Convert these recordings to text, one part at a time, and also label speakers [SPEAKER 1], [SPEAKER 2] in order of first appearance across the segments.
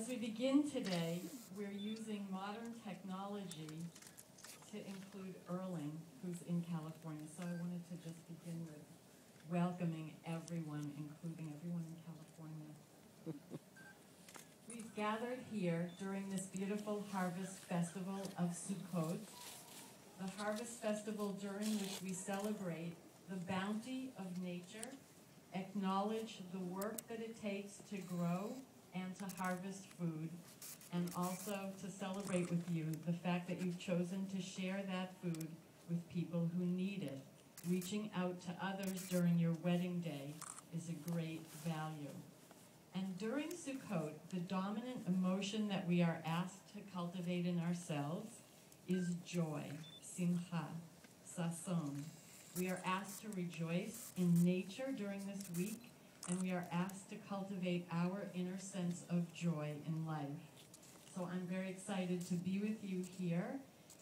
[SPEAKER 1] As we begin today, we're using modern technology to include Erling, who's in California. So I wanted to just begin with welcoming everyone, including everyone in California. We've gathered here during this beautiful Harvest Festival of Sukkot, the Harvest Festival during which we celebrate the bounty of nature, acknowledge the work that it takes to grow and to harvest food, and also to celebrate with you the fact that you've chosen to share that food with people who need it. Reaching out to others during your wedding day is a great value. And during Sukkot, the dominant emotion that we are asked to cultivate in ourselves is joy, simcha, sason. We are asked to rejoice in nature during this week, and we are asked to cultivate our inner sense of joy in life. So I'm very excited to be with you here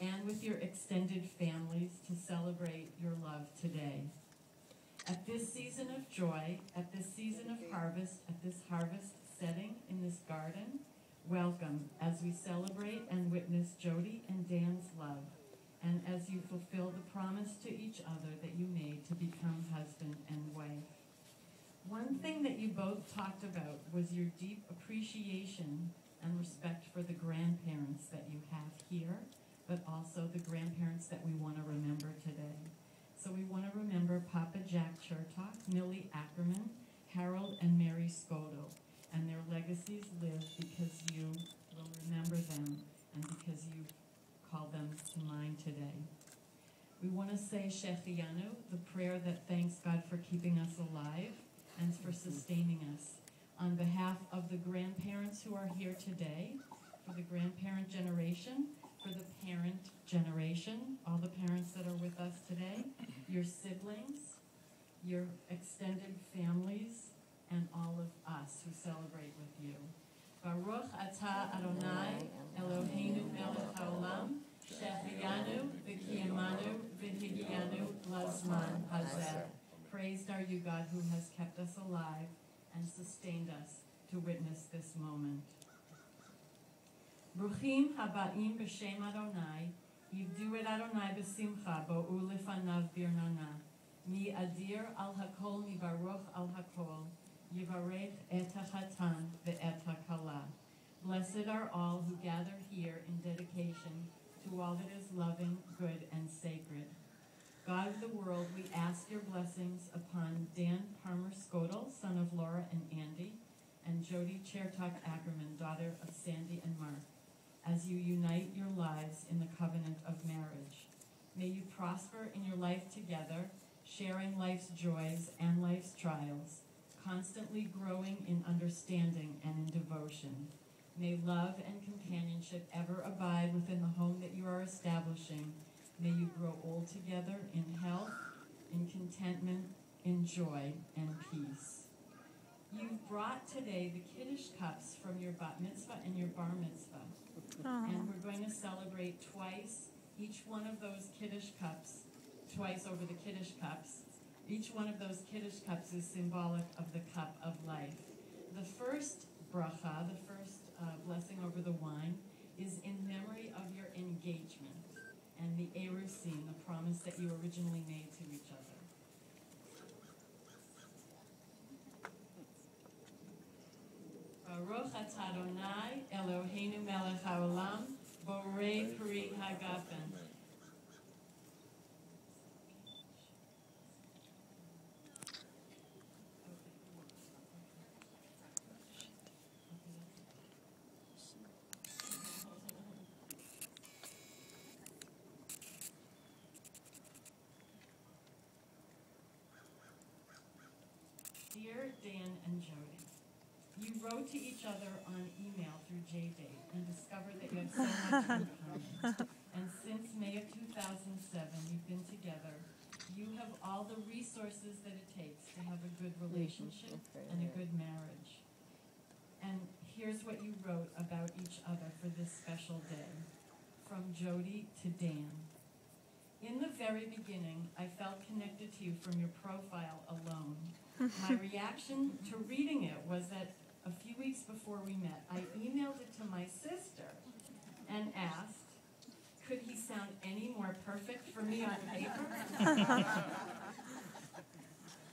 [SPEAKER 1] and with your extended families to celebrate your love today. At this season of joy, at this season of harvest, at this harvest setting in this garden, welcome as we celebrate and witness Jodie and Dan's love, and as you fulfill the promise to each other that you made to become husband and wife. One thing that you both talked about was your deep appreciation and respect for the grandparents that you have here, but also the grandparents that we want to remember today. So we want to remember Papa Jack Chertok, Millie Ackerman, Harold and Mary Skodel, and their legacies live because you will remember them and because you call them to mind today. We want to say Shechianu, the prayer that thanks God for keeping us alive and for sustaining us. On behalf of the grandparents who are here today, for the grandparent generation, for the parent generation, all the parents that are with us today, your siblings, your extended families, and all of us who celebrate with you. Baruch atah Adonai Eloheinu melech haolam, shechianu v'kiyamanu v'higianu lazman hazeh. Praised are you, God, who has kept us alive and sustained us to witness this moment. Bruchim habaim b'shem Adonai, yivdu et Adonai b'simcha, bo'u lefanav birnana. Mi adir al hakol, mi baruch al hakol, yivarech et hachatan ve'et hakala. Blessed are all who gather here in dedication to all that is loving, good, and sacred. God of the world, we ask your blessings upon Dan Parmer Skodel, son of Laura and Andy, and Jodie Chertok Ackerman, daughter of Sandy and Mark, as you unite your lives in the covenant of marriage. May you prosper in your life together, sharing life's joys and life's trials, constantly growing in understanding and in devotion. May love and companionship ever abide within the home that you are establishing. May you grow old together in health, in contentment, in joy, and peace. You've brought today the Kiddush cups from your bat mitzvah and your bar mitzvah. And we're going to celebrate twice each one of those Kiddush cups, twice over the Kiddush cups. Each one of those Kiddush cups is symbolic of the cup of life. The first bracha, the first blessing over the wine, is in memory of your engagement and the erusin, the promise that you originally made to each other. Baruch atah Adonai Eloheinu melech haolam, borei peri hagafen. Dear Dan and Jodie, you wrote to each other on email through JDate and discovered that you have so much in common. And since May of 2007, you've been together. You have all the resources that it takes to have a good relationship and a good marriage. And here's what you wrote about each other for this special day. From Jodie to Dan. In the very beginning, I felt connected to you from your profile alone. My reaction to reading it was that a few weeks before we met, I emailed it to my sister and asked, could he sound any more perfect for me on paper?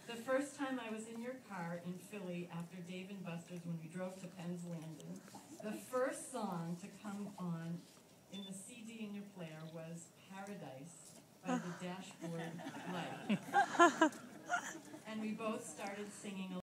[SPEAKER 1] The first time I was in your car in Philly after Dave & Buster's when we drove to Penn's Landing, the first song to come on in the CD in your player was Paradise by the Dashboard Light. And we both started singing